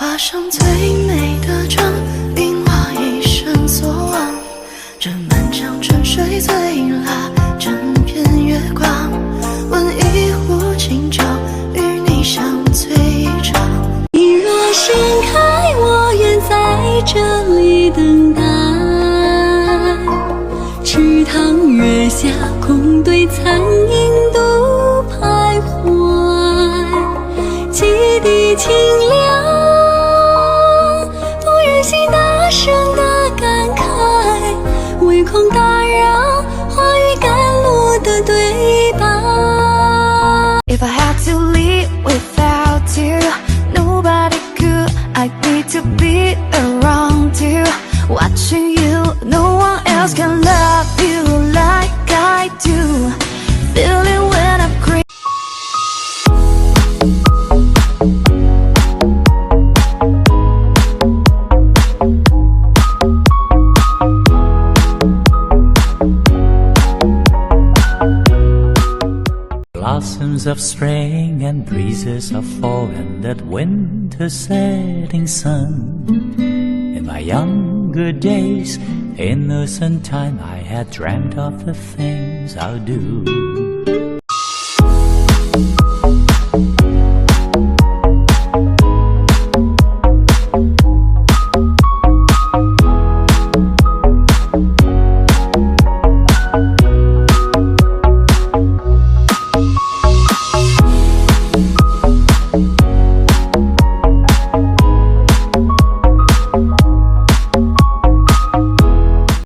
画上最美的妆，冰花一生所望。这漫长春水醉了整片月光，温一壶清酒，与你相醉一场。你若盛开，我愿在这里等待。池塘月下，空对残影独徘徊。几滴清凉，不忍心大声的感慨，唯恐打扰话语赶路的对白。If I had to live without you, nobody could. I need to be around you, watching you. No one else can love you like I do. Feel it when I'm crazy. Blossoms of spring and breezes of fall and that winter setting sun. In my younger days, innocent time, I had dreamt of the things I'll do.